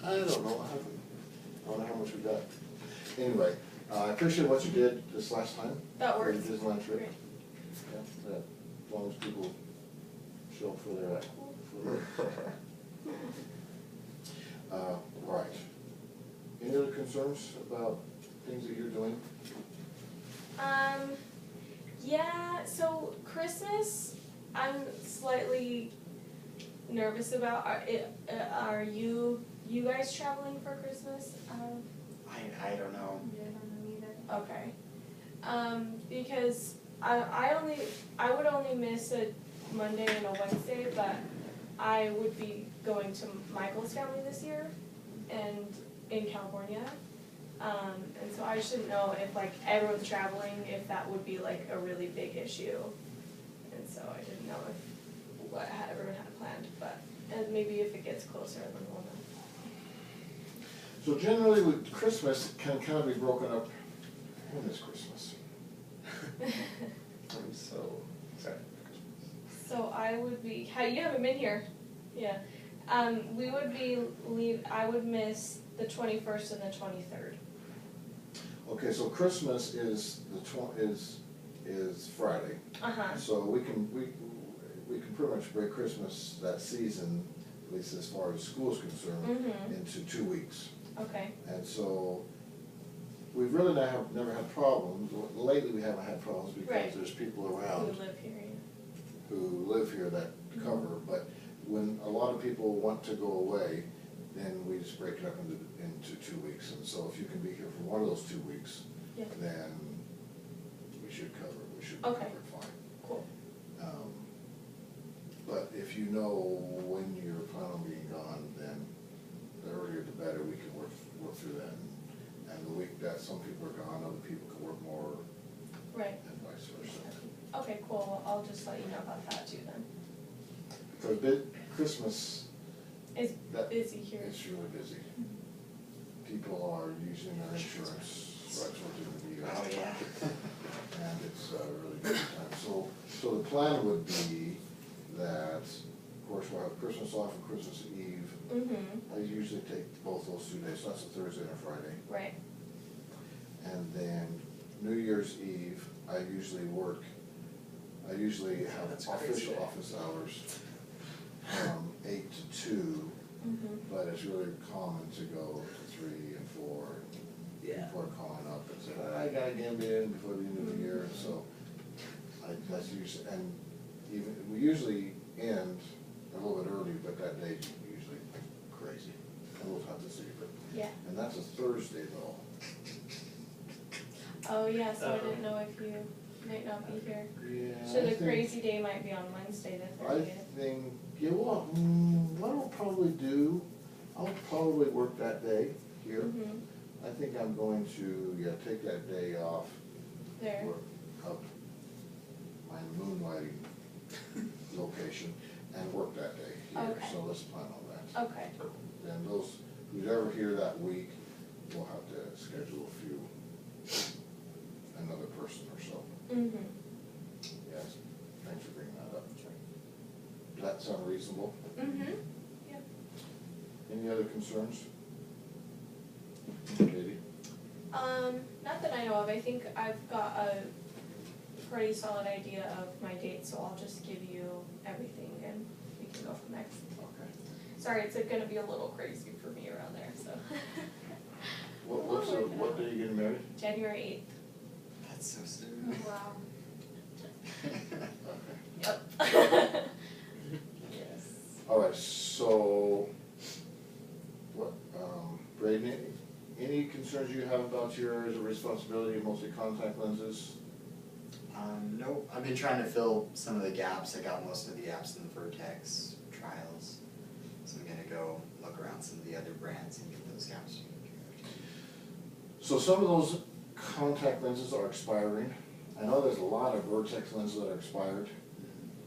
I don't know, I don't know how much we got. Anyway, I appreciate what you did this last time. That works. For the Disneyland trip. Great. Yeah, that, as long as people show up for their, all right. Any other concerns about things that you're doing? Yeah, so Christmas, I'm slightly nervous about. Are you guys traveling for Christmas? I don't know. Yeah, I don't know either. Okay. Because I would only miss a Monday and a Wednesday, but I would be going to Michael's family this year, and in California. And so I shouldn't know if like everyone's traveling, if that would be like a really big issue. And so I didn't know if what everyone had planned, but and maybe if it gets closer, then we'll know. So generally with Christmas can kind of be broken up. When is Christmas? I'm so excited for Christmas. So I would be, you haven't been here, yeah. We would be I would miss the 21st and the 23rd. Okay, so Christmas is is Friday. So we can pretty much break Christmas that season, at least as far as school's concerned, into 2 weeks. Okay. And so we've really never had problems. Lately we haven't had problems because there's people around Who live here, who live here that cover. But when a lot of people want to go away, then we just break it up into 2 weeks. And so if you can be here for one of those 2 weeks, then we should cover it. We should be covered fine. Cool. But if you know when you're planning on being gone, then the earlier the better. We can work through that. And the week that some people are gone, other people can work more. Right. And vice versa. Okay, cool. Well, I'll just let you know about that too then. Because Christmas It's busy here. It's really busy. People are using their insurance right towards the year. Oh, yeah. And it's a really good time. So the plan would be that, of course, we'll have Christmas off and Christmas Eve. I usually take both those 2 days, so that's a Thursday and a Friday. Right. And then New Year's Eve, I usually have official office hours from 8 to 2. But it's really common to go to 3 and 4. People are calling up and saying, I gotta get in before the end of the year. So that's usually, and we usually end a little bit early, but that day's usually crazy. And we'll have to see, but and that's a Thursday though. Oh yeah, so I didn't know if you might not be here. Yeah. So the crazy day might be on Wednesday the 30th. I think, well, what I'll probably do, I'll probably work that day here. I think I'm going to, take that day off. There. Work up my moonlighting location and work that day here. Okay. So let's plan on that. Okay. And those, who's ever here that week, we'll have to schedule another person or so. Yes, thanks for bringing that up. Does that sound reasonable? Yeah. Any other concerns? Katie? Not that I know of. I think I've got a pretty solid idea of my date, so I'll just give you everything and we can go from there. Okay. Sorry, it's gonna be a little crazy for me around there, so. What day are you getting married? January 8th. That's so soon. Wow. Okay. Yep. Yes. All right, so, Braden, any concerns you have about your areas of responsibility, mostly contact lenses? Nope. I've been trying to fill some of the gaps. I got most of the gaps in the Vertex trials. So I'm gonna go look around some of the other brands and get those gaps. So some of those contact lenses are expiring. I know there's a lot of Vertex lenses that are expired.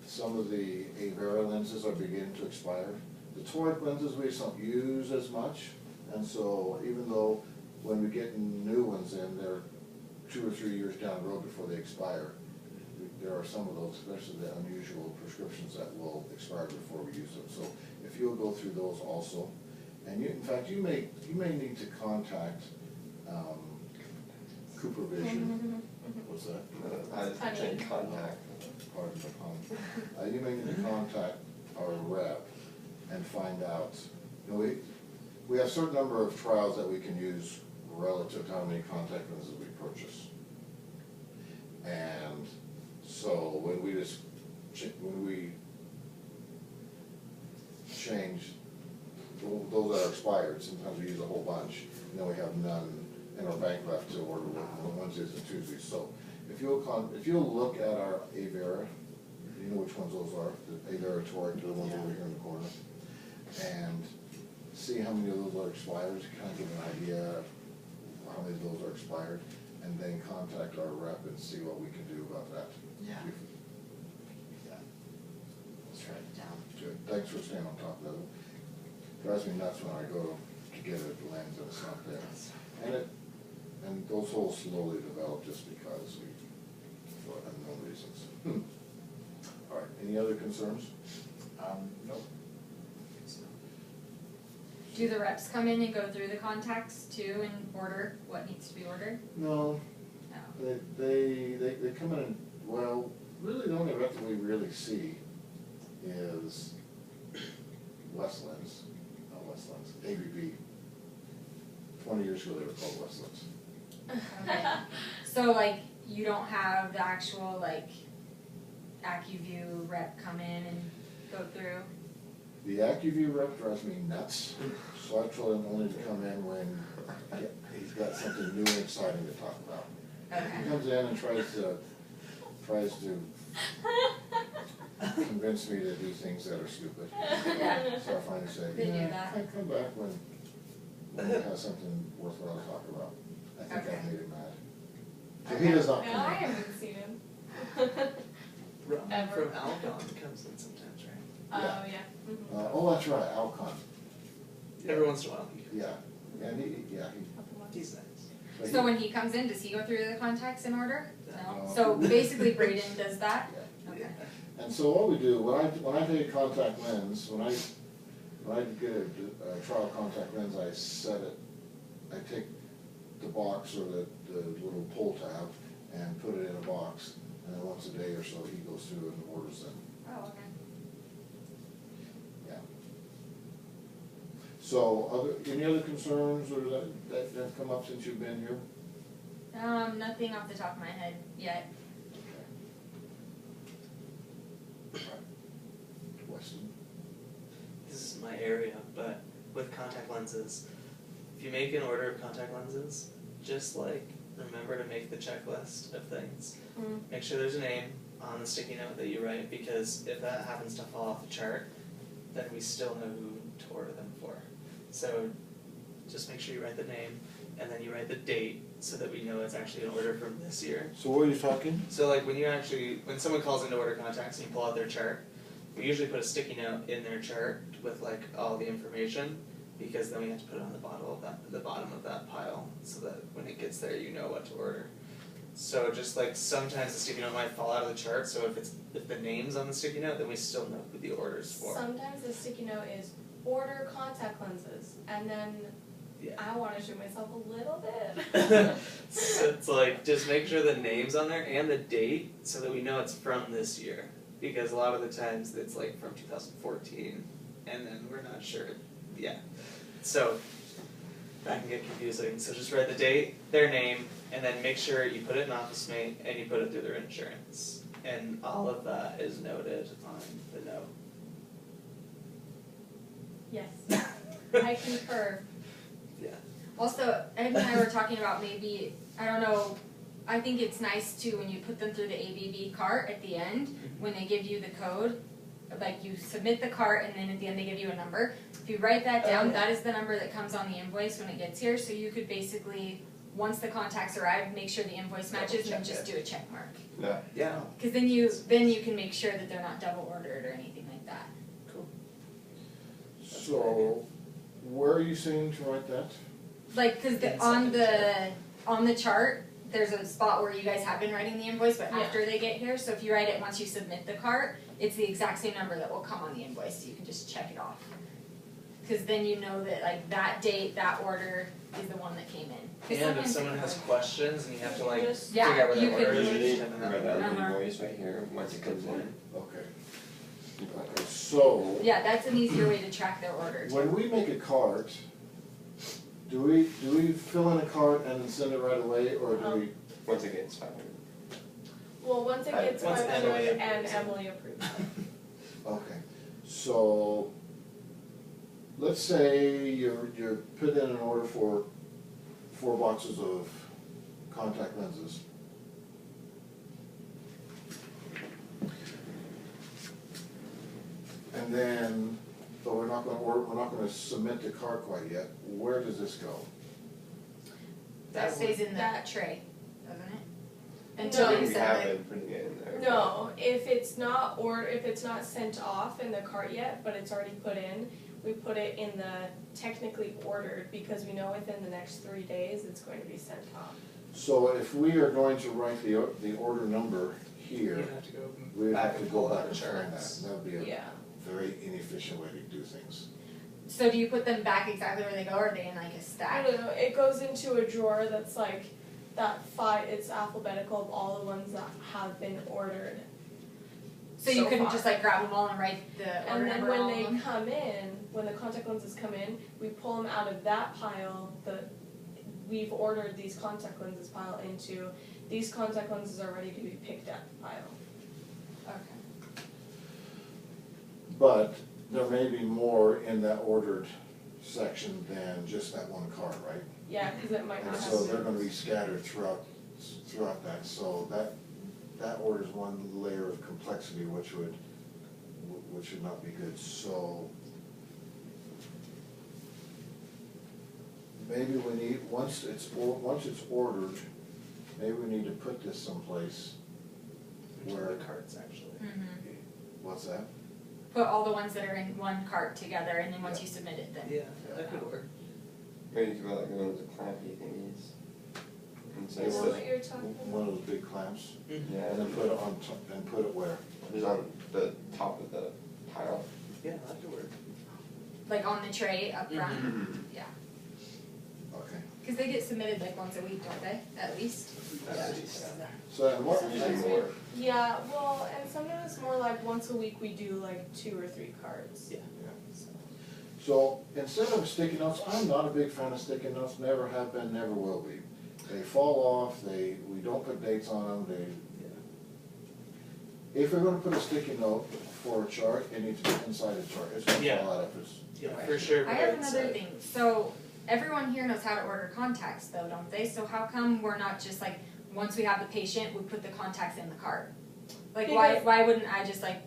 Some of the Avera lenses are beginning to expire. The toric lenses we just don't use as much, and so even though when we get new ones in, they're 2 or 3 years down the road before they expire. There are some of those, especially the unusual prescriptions, that will expire before we use them. So if you'll go through those also, And you, in fact, you may need to contact, Cooper Vision. What's that? I take contact. Pardon the pun. You may need to contact our rep and find out, you know, we have a certain number of trials that we can use relative to how many contact lenses we purchase. And so when we change those that are expired, sometimes we use a whole bunch, and then we have none in our bank left to order on Wednesdays and Tuesdays. So if you'll look at our Avera, you know which ones those are, the Avera Toric, the ones over here in the corner, and see how many of those are expired, kind of give an idea of how many of those are expired, and then contact our rep and see what we can do about that. Yeah. Yeah. Let's write it down. Good, thanks for staying on top of that. Drives me nuts when I go to get a lens and it's not there. And those holes slowly develop just because for unknown reasons. All right, any other concerns? Nope. Do the reps come in and go through the contacts too and order what needs to be ordered? No, No. they come in and, well, really the only rep that we really see is Westlands, not Westlands, ABB. 20 years ago they were called Westlands. Okay. So like you don't have the actual like AccuView rep come in and go through? The AccuView rep drives me nuts, so I told him only to come in when he's got something new and exciting to talk about. Okay. He comes in and tries to convince me to do things that are stupid. Yeah. So I finally say, They do yeah, that. come back when he has something worthwhile to talk about. I think Okay. I've made him mad. So Okay. he does not No, come I in. haven't seen him. Ron Ever. from Alcon comes in sometimes, right? Oh, yeah. Mhm. Oh, that's right, Alcon. Every once in a while. Yeah, and He's nice. but So when he comes in, does he go through the contacts in order? No. No? So basically Braden does that? Yeah. Okay. And so what we do, when I take a contact lens, when I get a trial contact lens, I take the box or the little pull tab and put it in a box, and then once a day or so, he goes through and orders them. Oh, okay. Yeah. So any other concerns or that have come up since you've been here? Nothing off the top of my head yet. Okay. Weston? This is my area, but with contact lenses, if you make an order of contact lenses, just like remember to make the checklist of things. Mm. Make sure there's a name on the sticky note that you write, because if that happens to fall off the chart, then we still know who to order them for. So just make sure you write the name, and then you write the date so that we know it's actually an order from this year. So what are you talking? So like when someone calls in to order contacts and you pull out their chart, we usually put a sticky note in their chart with like all the information, because then we have to put it on the bottom of that pile, so that when it gets there you know what to order. So just like sometimes the sticky note might fall out of the chart, so if the name's on the sticky note, then we still know who the order's for. Sometimes the sticky note is order contact lenses, and then Yeah. I want to shoot myself a little bit. So it's like, just make sure the name's on there and the date, so that we know it's from this year. Because a lot of the times it's like from 2014, and then we're not sure. Yeah. So that can get confusing. So just write the date, their name, and then make sure you put it in Office Mate and you put it through their insurance. And all of that is noted on the note. Yes, I concur. Yeah. Also, Ed and I were talking about maybe, I don't know, I think it's nice too when you put them through the ABB cart at the end, when they give you the code, like you submit the cart and then at the end they give you a number. If you write that down, that is the number that comes on the invoice when it gets here, so you could basically, once the contacts arrive, make sure the invoice matches and then just do a check mark. Yeah. Yeah. Cause then you can make sure that they're not double ordered or anything like that. Cool. So, where are you saying to write that? Like, cause Inside on the chart, there's a spot where you guys have been writing the invoice, but Yeah. after they get here, so if you write it once you submit the cart, it's the exact same number that will come on the invoice, so you can just check it off. cause then you know that like that date, that order is the one that came in. 'Cause And if sometimes it someone can has go- questions and you have to like Just- figure out where you their could order is, usually you just have Write to out Uh-huh. the invoice right here once it comes in. Okay. Okay, so, Yeah, that's an easier way to track their order too. when we make a cart, do we fill in a cart and then send it right away, or do we? Once it gets 500. Well, once it gets Once 500 Emily and approves it. Emily approves it. Okay, so, let's say you're putting in an order for 4 boxes of contact lenses. And then, but we're not gonna submit the cart quite yet. Where does this go? That stays in That- that tray, doesn't it? No. Until We you have send it. been putting it in there. No, if it's not sent off in the cart yet, but it's already put in, we put it in the technically ordered, because we know within the next 3 days it's going to be sent off. So if we are going to write the order number you here, have to go we would back have to and go pull back out the and find that. charts. That would be a Yeah, very inefficient way to do things. So do you put them back exactly where they go, or are they in like a I stack? don't know, it goes into a drawer that's like, it's alphabetical of all the ones that have been ordered. So you so couldn't far. just like grab them all and write the order And then number on all when of them? they come in, when the contact lenses come in, we pull them out of that pile, we've ordered these contact lenses pile into, these contact lenses are ready to be picked up pile. Okay. But there may be more in that ordered section than just that one cart, right? Yeah, cause it might not And have. so they're gonna be scattered throughout that, so that orders one layer of complexity, which would not be good, so maybe we need, once it's ordered, maybe we need to put this someplace Into where, the carts actually. Mm-hmm. what's that? Put all the ones that are in one cart together, and then once Yeah. you submit it, then. Yeah, that could work. Maybe you could put like one of the clampy thingies. And so Is it's that the- what you're talking about? One of those big clamps, yeah, and then put it on top, and put it where? just on the top of the pile. Yeah, that could work. Like on the tray up front, Mhm. yeah. Okay. Cause they get submitted like once a week, don't they, at least? At least. So, and what, Usually more. Yeah, well, and sometimes it's more like once a week we do like 2 or 3 cards. Yeah. So. so instead of sticky notes, I'm not a big fan of sticky notes, never have been, never will be. They fall off, we don't put dates on them, if we're gonna put a sticky note for a chart, it needs to be inside the chart, it's gonna Yeah. fall out if it's. Yeah, for sure. I but have it's, another thing, so everyone here knows how to order contacts though, don't they? So how come we're not just like, once we have the patient, we put the contacts in the cart? Like Because- why wouldn't I just like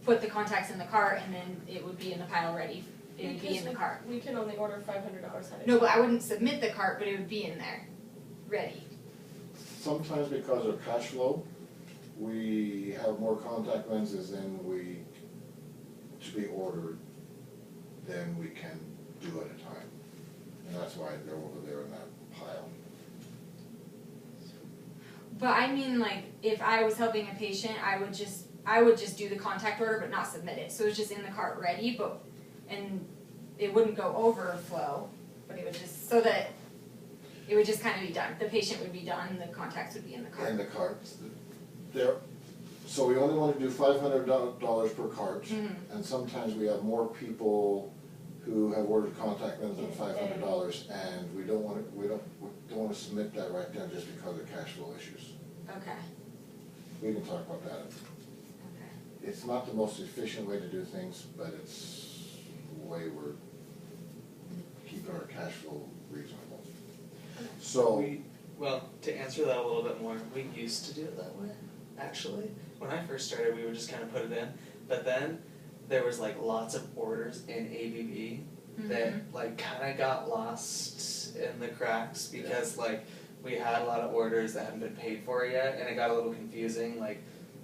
put the contacts in the cart and then it would be in the pile ready? It would be in the cart. We can only order $500 at a time. No, but I wouldn't submit the cart, but it would be in there, ready. Sometimes because of cash flow, we have more contact lenses to be ordered than we can do at a time. And that's why they're over there in that pile. But I mean, like, if I was helping a patient, I would just do the contact order but not submit it. So it's just in the cart ready, and it wouldn't go overflow, but it would just, so that it would just kind of be done. The patient would be done, the contacts would be in the cart. And the carts, so we only wanna do $500 per cart. Mhm. And sometimes we have more people who have ordered contact lenses than $500, and we don't wanna submit that right then just because of cash flow issues. Okay, We can talk about that. okay. It's not the most efficient way to do things, but it's the way we're keeping our cash flow reasonable. So, Well, to answer that a little bit more, we used to do it that way, actually. When I first started, we would just kind of put it in, but then there was like lots of orders in ABB that like kind of got lost in the cracks because like we had a lot of orders that hadn't been paid for yet, and it got a little confusing, like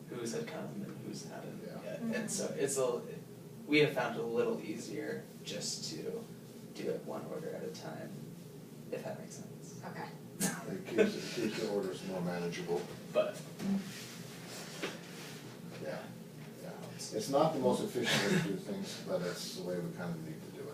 who's had come and who's hadn't yet. And so we have found it a little easier just to do it one order at a time, if that makes sense. Okay. it keeps the orders more manageable. But Yeah. It's not the most efficient way to do things, but it's the way we kind of need to